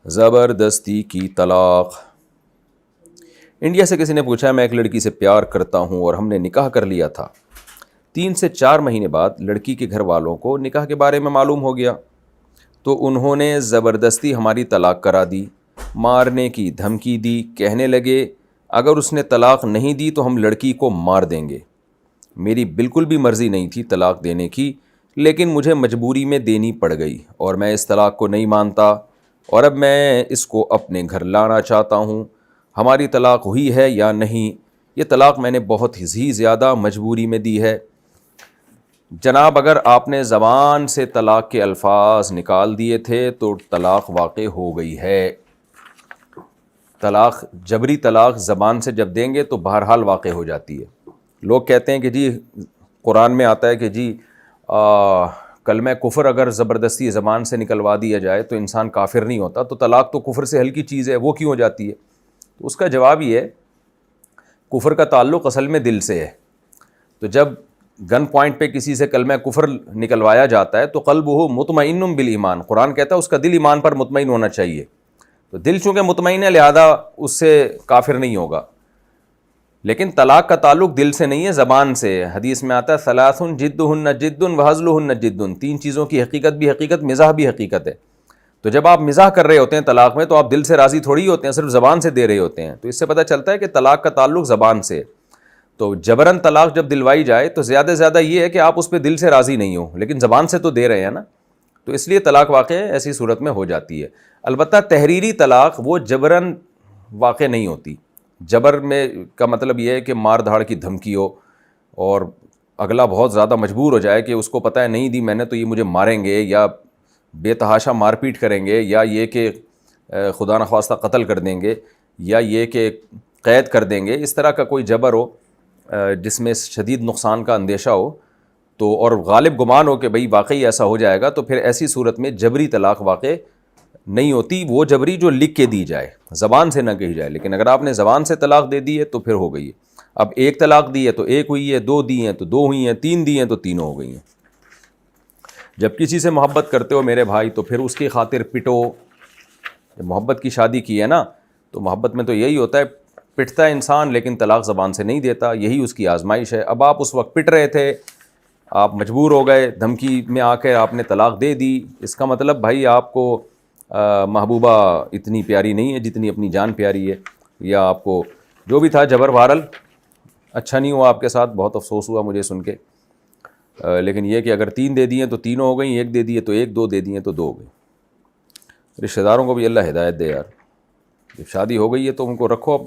زبردستی کی طلاق۔ انڈیا سے کسی نے پوچھا میں ایک لڑکی سے پیار کرتا ہوں اور ہم نے نکاح کر لیا تھا۔ 3 سے 4 مہینے بعد لڑکی کے گھر والوں کو نکاح کے بارے میں معلوم ہو گیا تو انہوں نے زبردستی ہماری طلاق کرا دی، مارنے کی دھمکی دی، کہنے لگے اگر اس نے طلاق نہیں دی تو ہم لڑکی کو مار دیں گے۔ میری بالکل بھی مرضی نہیں تھی طلاق دینے کی، لیکن مجھے مجبوری میں دینی پڑ گئی اور میں اس طلاق کو نہیں مانتا اور اب میں اس کو اپنے گھر لانا چاہتا ہوں۔ ہماری طلاق ہوئی ہے یا نہیں؟ یہ طلاق میں نے بہت ہی زیادہ مجبوری میں دی ہے۔ جناب اگر آپ نے زبان سے طلاق کے الفاظ نکال دیے تھے تو طلاق واقع ہو گئی ہے۔ طلاق، جبری طلاق زبان سے جب دیں گے تو بہرحال واقع ہو جاتی ہے۔ لوگ کہتے ہیں کہ جی قرآن میں آتا ہے کہ جی کلمہ کفر اگر زبردستی زبان سے نکلوا دیا جائے تو انسان کافر نہیں ہوتا، تو طلاق تو کفر سے ہلکی چیز ہے، وہ کیوں ہو جاتی ہے؟ تو اس کا جواب یہ ہے کفر کا تعلق اصل میں دل سے ہے۔ تو جب گن پوائنٹ پہ کسی سے کلمہ کفر نکلوایا جاتا ہے تو قلبہ مطمئن بالایمان، قرآن کہتا ہے اس کا دل ایمان پر مطمئن ہونا چاہیے۔ تو دل چونکہ مطمئن ہے لہذا اس سے کافر نہیں ہوگا، لیکن طلاق کا تعلق دل سے نہیں ہے، زبان سے ہے۔ حدیث میں آتا ہے ثلاث جدہن جد وہزلہن جد، 3 چیزوں کی حقیقت بھی حقیقت، مزاح بھی حقیقت ہے۔ تو جب آپ مزاح کر رہے ہوتے ہیں طلاق میں تو آپ دل سے راضی تھوڑی ہوتے ہیں، صرف زبان سے دے رہے ہوتے ہیں۔ تو اس سے پتہ چلتا ہے کہ طلاق کا تعلق زبان سے ہے۔ تو جبراً طلاق جب دلوائی جائے تو زیادہ سے زیادہ یہ ہے کہ آپ اس پہ دل سے راضی نہیں ہو، لیکن زبان سے تو دے رہے ہیں نا، تو اس لیے طلاق واقع ایسی صورت میں ہو جاتی ہے۔ البتہ تحریری طلاق وہ جبراً واقع نہیں ہوتی۔ جبر میں کا مطلب یہ ہے کہ مار دھاڑ کی دھمکی ہو اور اگلا بہت زیادہ مجبور ہو جائے کہ اس کو پتہ ہے نہیں دی میں نے تو یہ مجھے ماریں گے یا بے تحاشا مار پیٹ کریں گے، یا یہ کہ خدا نخواستہ قتل کر دیں گے، یا یہ کہ قید کر دیں گے۔ اس طرح کا کوئی جبر ہو جس میں شدید نقصان کا اندیشہ ہو تو اور غالب گمان ہو کہ بھئی واقعی ایسا ہو جائے گا، تو پھر ایسی صورت میں جبری طلاق واقع نہیں ہوتی۔ وہ جبری جو لکھ کے دی جائے، زبان سے نہ کہی جائے، لیکن اگر آپ نے زبان سے طلاق دے دی ہے تو پھر ہو گئی ہے۔ اب 1 طلاق دی ہے تو 1 ہوئی ہے، 2 دی ہیں تو 2 ہوئی ہیں، 3 دی ہیں تو 3 ہو گئی ہیں۔ جب کسی سے محبت کرتے ہو میرے بھائی تو پھر اس کی خاطر پٹو۔ جب محبت کی شادی کی ہے نا تو محبت میں تو یہی ہوتا ہے، پٹتا ہے انسان لیکن طلاق زبان سے نہیں دیتا، یہی اس کی آزمائش ہے۔ اب آپ اس وقت پٹ رہے تھے، آپ مجبور ہو گئے، دھمکی میں آ کے آپ نے طلاق دے دی، اس کا مطلب بھائی آپ کو محبوبہ اتنی پیاری نہیں ہے جتنی اپنی جان پیاری ہے، یا آپ کو جو بھی تھا جبر بہرحال اچھا نہیں ہوا آپ کے ساتھ، بہت افسوس ہوا مجھے سن کے۔ لیکن یہ کہ اگر 3 دے دی ہیں تو 3 ہو گئیں، 1 دے دی ہے تو 1، 2 دے دی ہیں تو 2 ہو گئی۔ رشتہ داروں کو بھی اللہ ہدایت دے یار، جب شادی ہو گئی ہے تو ان کو رکھو اب